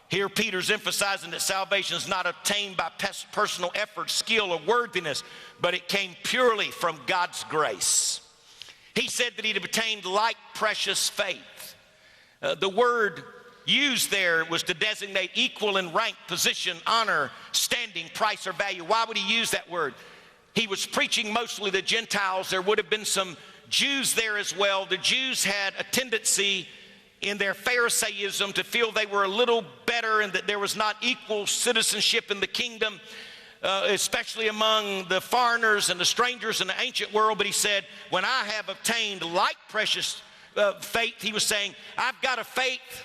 Here Peter's emphasizing that salvation is not obtained by personal effort, skill, or worthiness, but it came purely from God's grace. He said that he'd obtained like precious faith. The word used there was to designate equal in rank, position, honor, standing, price, or value. Why would he use that word? He was preaching mostly to Gentiles. There would have been some Jews there as well. The Jews had a tendency in their Pharisaism to feel they were a little better and that there was not equal citizenship in the kingdom, especially among the foreigners and the strangers in the ancient world. But he said, when I have obtained like precious faith, he was saying, I've got a faith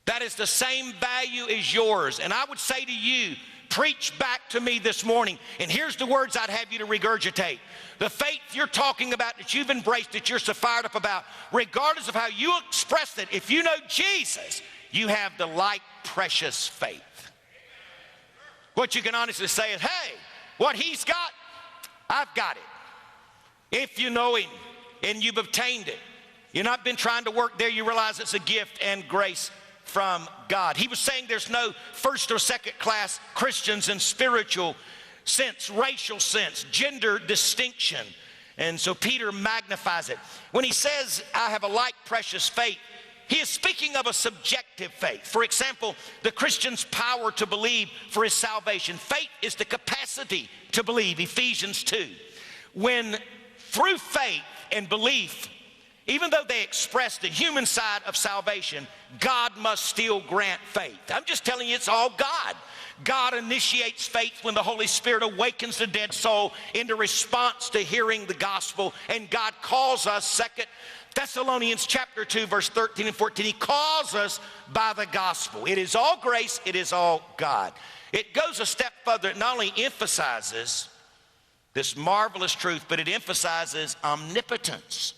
that is the same value as yours. And I would say to you, preach back to me this morning, and here's the words I'd have you to regurgitate. The faith you're talking about, that you've embraced, that you're so fired up about, regardless of how you express it, if you know Jesus, you have the like precious faith. What you can honestly say is, hey, what he's got, I've got it. If you know him and you've obtained it, you've not been trying to work there, you realize it's a gift and grace from God. He was saying there's no first or second class Christians in spiritual sense, racial sense, gender distinction. And so Peter magnifies it. When he says, I have a like precious faith, he is speaking of a subjective faith. For example, the Christian's power to believe for his salvation. Faith is the capacity to believe, Ephesians 2. When through faith and belief, even though they express the human side of salvation, God must still grant faith. I'm just telling you, it's all God. God initiates faith when the Holy Spirit awakens the dead soul into response to hearing the gospel. And God calls us, 2 Thessalonians chapter 2, verse 13 and 14, he calls us by the gospel. It is all grace, it is all God. It goes a step further. It not only emphasizes this marvelous truth, but it emphasizes omnipotence.